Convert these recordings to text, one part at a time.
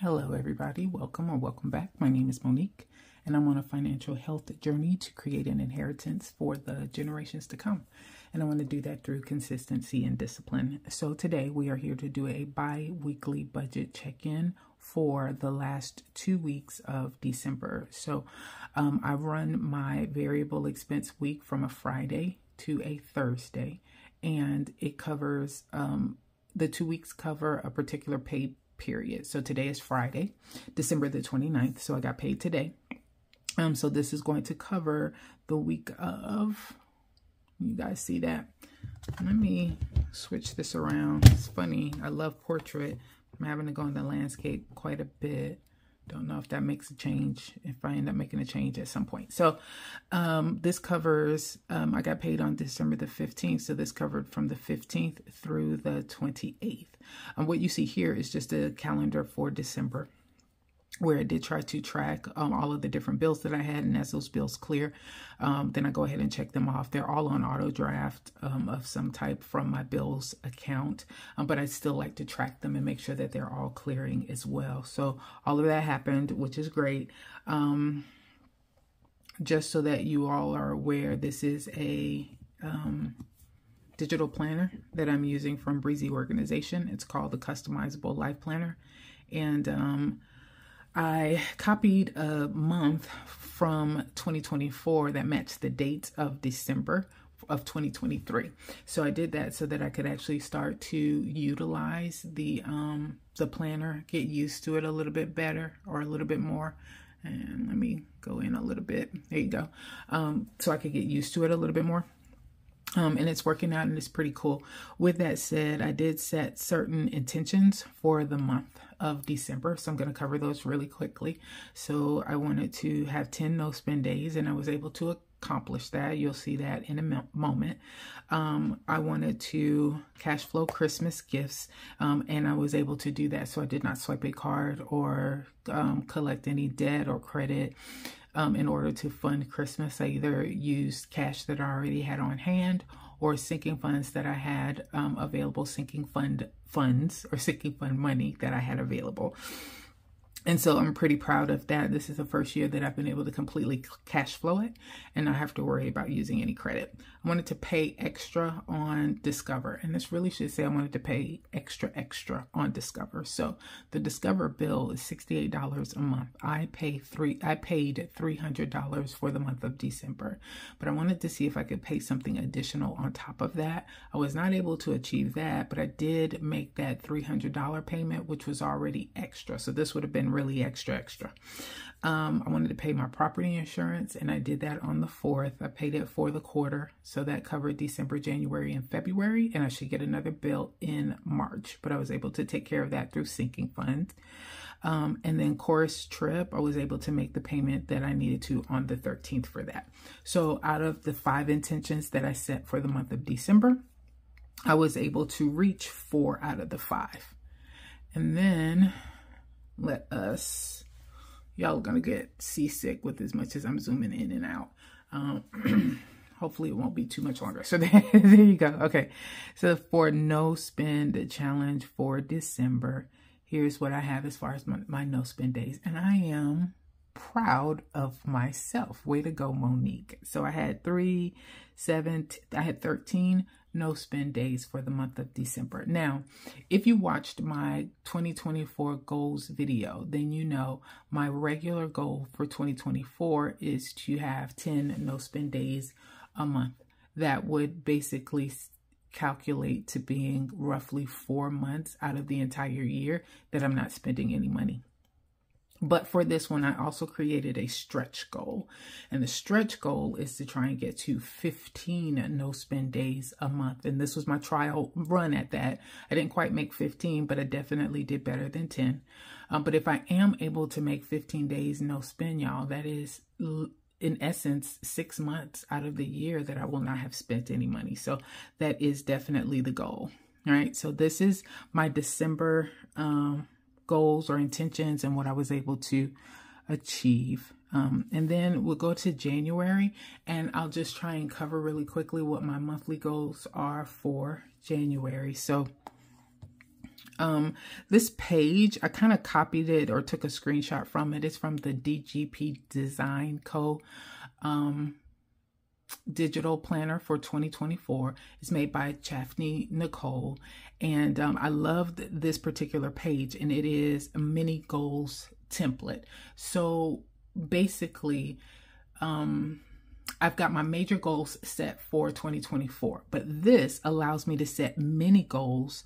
Hello everybody, welcome or welcome back. My name is Monique and I'm on a financial health journey to create an inheritance for the generations to come. And I want to do that through consistency and discipline. So today we are here to do a bi-weekly budget check-in for the last 2 weeks of December. So I run my variable expense week from a Friday to a Thursday, and it covers, the 2 weeks cover a particular pay period. So today is Friday, December the 29th. So I got paid today. So this is going to cover the week of, you guys see that? Let me switch this around. It's funny. I love portrait. I'm having to go in the landscape quite a bit. Don't know if that makes a change, if I end up making a change at some point. So this covers, I got paid on December the 15th. So this covered from the 15th through the 28th. And what you see here is just a calendar for December, where I did try to track all of the different bills that I had. And as those bills clear, then I go ahead and check them off. They're all on auto draft of some type from my bills account. But I still like to track them and make sure that they're all clearing as well. So all of that happened, which is great. Just so that you all are aware, this is a digital planner that I'm using from Breezy organization. It's called the Customizable Life Planner. And I copied a month from 2024 that matched the date of December of 2023. So I did that so that I could actually start to utilize the planner, get used to it a little bit better or a little bit more. And let me go in a little bit. There you go. So I could get used to it a little bit more. And it's working out and it's pretty cool. With that said, I did set certain intentions for the month of December. So I'm going to cover those really quickly. So I wanted to have 10 no spend days, and I was able to accomplish that. You'll see that in a moment. I wanted to cash flow Christmas gifts, and I was able to do that. So I did not swipe a card or collect any debt or credit. In order to fund Christmas, I either used cash that I already had on hand or sinking funds that I had available, sinking fund money that I had available. And so I'm pretty proud of that. This is the first year that I've been able to completely cash flow it and not have to worry about using any credit. I wanted to pay extra on Discover, and this really should say I wanted to pay extra on Discover. So the Discover bill is $68 a month. I paid $300 for the month of December, but I wanted to see if I could pay something additional on top of that. I was not able to achieve that, but I did make that $300 payment, which was already extra. So this would have been really extra. I wanted to pay my property insurance, and I did that on the 4th. I paid it for the quarter, so that covered December, January, and February, and I should get another bill in March, but I was able to take care of that through sinking funds. And then chorus trip, I was able to make the payment that I needed to on the 13th for that. So out of the 5 intentions that I set for the month of December, I was able to reach 4 out of the 5. And then y'all are gonna get seasick with as much as I'm zooming in and out. Hopefully it won't be too much longer. So there you go. Okay, so for no spend challenge for December, here's what I have as far as my no spend days, and I am proud of myself. Way to go, Monique. So I had 13 no spend days for the month of December. Now, if you watched my 2024 goals video, then you know my regular goal for 2024 is to have 10 no spend days a month. That would basically calculate to being roughly 4 months out of the entire year that I'm not spending any money. But for this one, I also created a stretch goal. And the stretch goal is to try and get to 15 no spend days a month. And this was my trial run at that. I didn't quite make 15, but I definitely did better than 10. But if I am able to make 15 days no spend, y'all, that is in essence 6 months out of the year that I will not have spent any money. So that is definitely the goal. All right. So this is my December goals or intentions and what I was able to achieve. And then we'll go to January, and I'll just try and cover really quickly what my monthly goals are for January. So This page, I kind of copied it or took a screenshot from it. It's from the DGPDesignsCo digital planner for 2024. It's made by Chaffney Nicole. And I loved this particular page, and it is a mini goals template. So basically, I've got my major goals set for 2024, but this allows me to set mini goals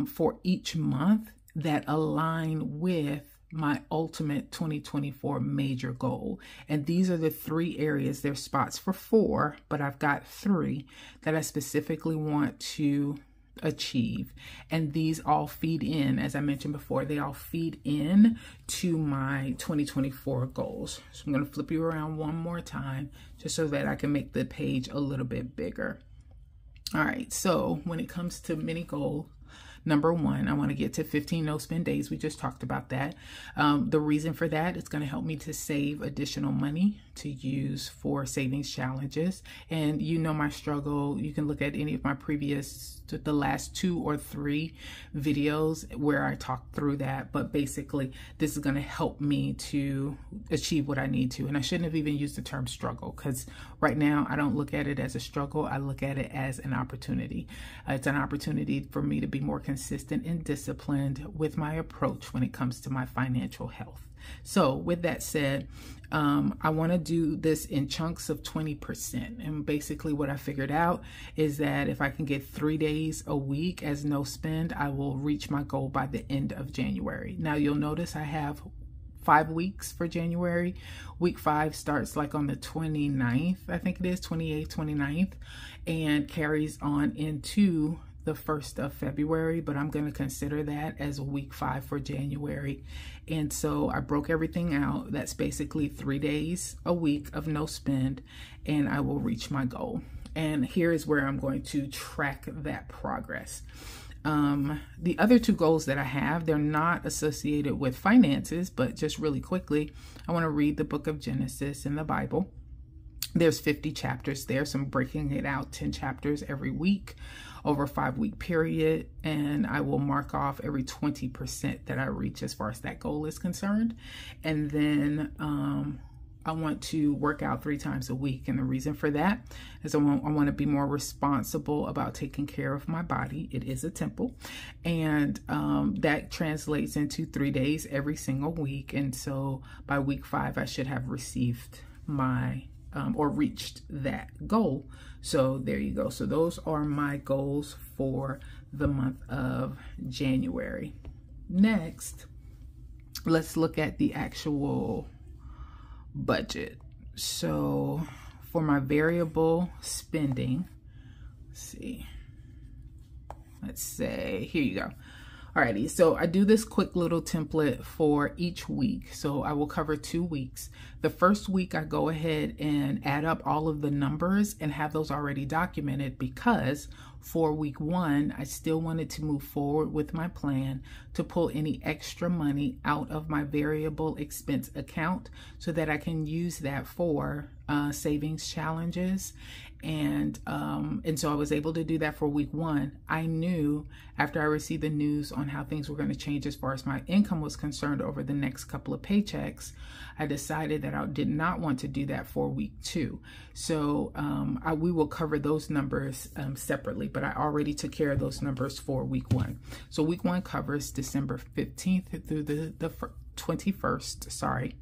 for each month that align with my ultimate 2024 major goal. And these are the 3 areas. There's spots for 4, but I've got 3 that I specifically want to achieve. And these all feed in, as I mentioned before, they all feed in to my 2024 goals. So I'm going to flip you around one more time just so that I can make the page a little bit bigger. All right, so when it comes to mini goals, number 1, I want to get to 15 no spend days. We just talked about that. The reason for that, it's going to help me to save additional money to use for savings challenges. And you know my struggle. You can look at any of my previous, the last 2 or 3 videos where I talk through that. But basically, this is going to help me to achieve what I need to. And I shouldn't have even used the term struggle, because right now I don't look at it as a struggle. I look at it as an opportunity. It's an opportunity for me to be more consistent and disciplined with my approach when it comes to my financial health. So with that said, I want to do this in chunks of 20%. And basically what I figured out is that if I can get 3 days a week as no spend, I will reach my goal by the end of January. Now you'll notice I have 5 weeks for January. Week 5 starts like on the 29th, I think it is, 28th, 29th, and carries on into the 1st of February, but I'm going to consider that as week 5 for January. And so I broke everything out. That's basically 3 days a week of no spend, and I will reach my goal. And here is where I'm going to track that progress. The other 2 goals that I have, they're not associated with finances, but just really quickly, I want to read the book of Genesis in the Bible. There's 50 chapters there, so I'm breaking it out 10 chapters every week over a 5-week period, and I will mark off every 20% that I reach as far as that goal is concerned. And then I want to work out 3 times a week, and the reason for that is I want to be more responsible about taking care of my body. It is a temple, and that translates into 3 days every single week. And so by week 5, I should have received my or reached that goal. So there you go. So those are my goals for the month of January. Next, let's look at the actual budget. So for my variable spending, let's say, here you go. Alrighty, so I do this quick little template for each week. So I will cover 2 weeks. The first week I go ahead and add up all of the numbers and have those already documented, because for week 1, I still wanted to move forward with my plan to pull any extra money out of my variable expense account so that I can use that for savings challenges. And so I was able to do that for week 1. I knew after I received the news on how things were going to change as far as my income was concerned over the next couple of paychecks, I decided that I did not want to do that for week 2. So we will cover those numbers separately, but I already took care of those numbers for week 1. So week 1 covers December 15th through the 21st,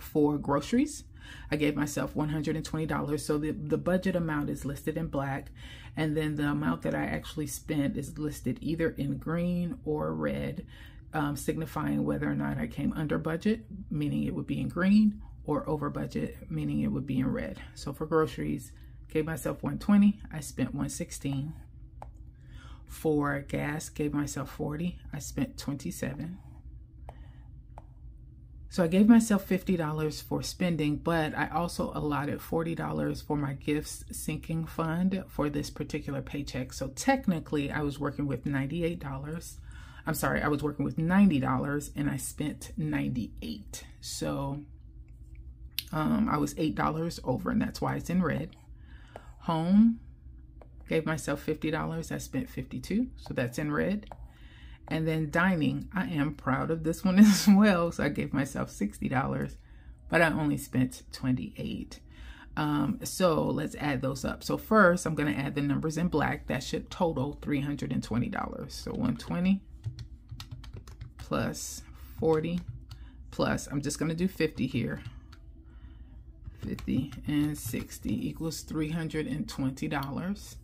for groceries. I gave myself $120. So the budget amount is listed in black, and then the amount that I actually spent is listed either in green or red, signifying whether or not I came under budget, meaning it would be in green, or over budget, meaning it would be in red. So for groceries, gave myself $120, I spent $116. For gas, gave myself $40, I spent $27. So I gave myself $50 for spending, but I also allotted $40 for my gifts sinking fund for this particular paycheck. So technically I was working with $98. I'm sorry, I was working with $90 and I spent $98. So I was $8 over, and that's why it's in red. Home, gave myself $50. I spent $52, so that's in red. And then dining, I am proud of this one as well. So I gave myself $60, but I only spent $28. So let's add those up. So first, I'm going to add the numbers in black. That should total $320. So 120 plus 40 plus, I'm just going to do 50 here. 50 and 60 equals $320.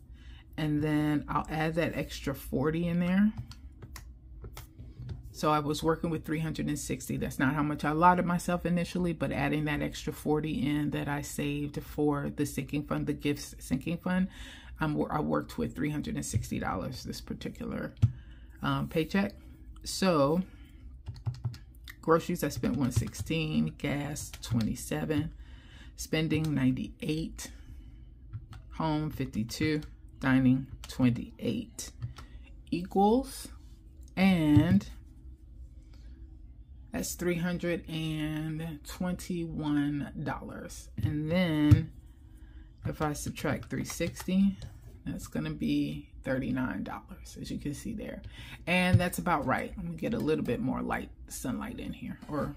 And then I'll add that extra 40 in there. So I was working with 360. That's not how much I allotted myself initially, but adding that extra 40 in that I saved for the sinking fund, the gifts sinking fund, I worked with $360 this particular paycheck. So groceries, I spent $116, gas $27, spending $98, home $52, dining $28 equals, and that's $321. And then if I subtract 360, that's going to be $39, as you can see there. And that's about right. Let me get a little bit more light sunlight in here, or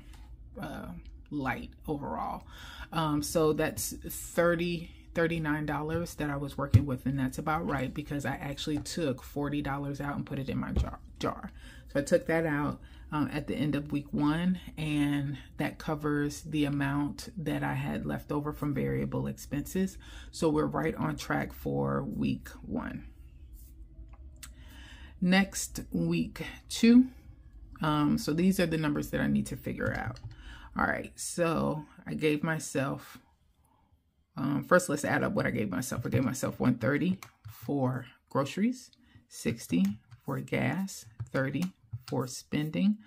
light overall. So that's $39 that I was working with, and that's about right because I actually took $40 out and put it in my jar. So I took that out at the end of week 1, and that covers the amount that I had left over from variable expenses. So we're right on track for week 1. Next, week 2. So these are the numbers that I need to figure out. All right, so I gave myself, first let's add up what I gave myself. I gave myself $130 for groceries, $60 for gas, $30 for spending,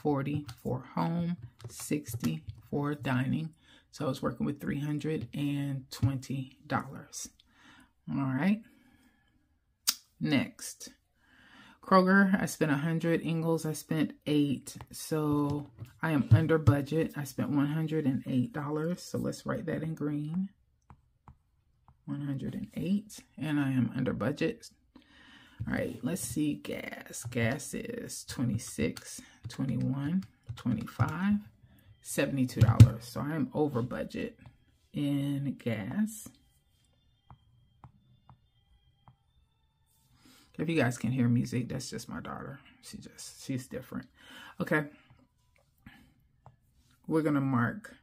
$40 for home, $60 for dining. So I was working with $320. All right. Next, Kroger, I spent $100. Ingles, I spent $8. So I am under budget. I spent $108. So let's write that in green. 108, and I am under budget. All right, let's see gas. Gas is $26, $21, $25, $72. So I am over budget in gas. If you guys can hear music, that's just my daughter. She's different. Okay. We're gonna mark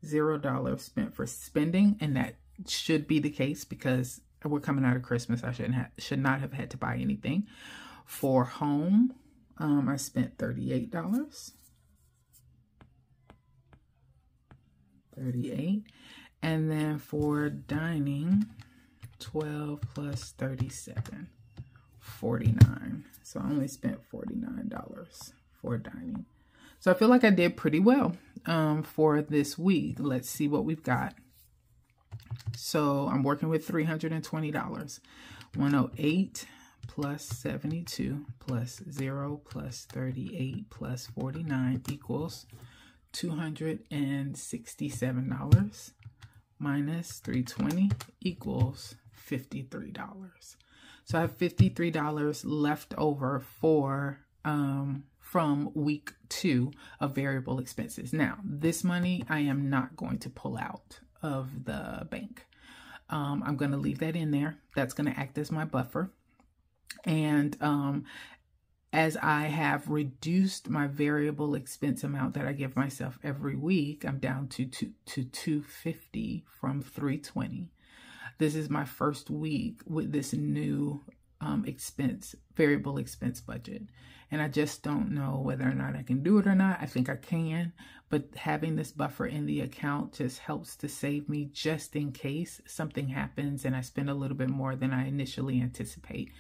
$0 spent for spending, and that should be the case because we're coming out of Christmas. I should not have had to buy anything. For home, I spent $38. $38. And then for dining, 12 plus 37, $49. So I only spent $49 for dining. So I feel like I did pretty well for this week. Let's see what we've got. So I'm working with $320. 108 plus 72 plus 0 plus 38 plus 49 equals $267 minus 320 equals $53. So I have $53 left over for from week 2 of variable expenses. Now, this money I am not going to pull out of the bank. I'm going to leave that in there. That's going to act as my buffer. And as I have reduced my variable expense amount that I give myself every week, I'm down to $250 from $320. This is my first week with this new variable expense budget. And I just don't know whether or not I can do it or not. I think I can, but having this buffer in the account just helps to save me just in case something happens and I spend a little bit more than I initially anticipate.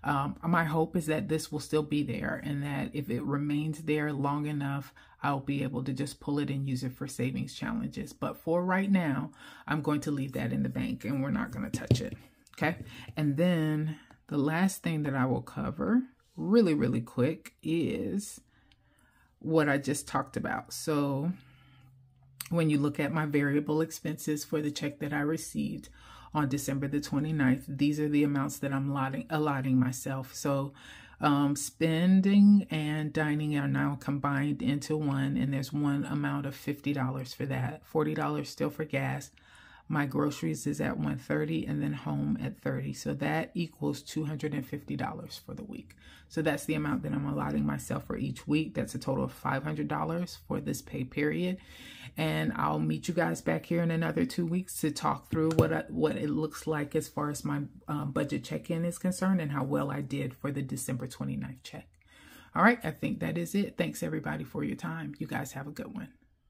My hope is that this will still be there and that if it remains there long enough, I'll be able to just pull it and use it for savings challenges. But for right now, I'm going to leave that in the bank and we're not going to touch it. Okay. And then the last thing that I will cover really quick is what I just talked about. So when you look at my variable expenses for the check that I received on December the 29th, these are the amounts that I'm allotting myself. So Spending and dining are now combined into one, and there's one amount of $50 for that. $40 still for gas. My groceries is at $130, and then home at $30. So that equals $250 for the week. So that's the amount that I'm allotting myself for each week. That's a total of $500 for this pay period. And I'll meet you guys back here in another 2 weeks to talk through what it looks like as far as my budget check-in is concerned and how well I did for the December 29th check. All right, I think that is it. Thanks everybody for your time. You guys have a good one.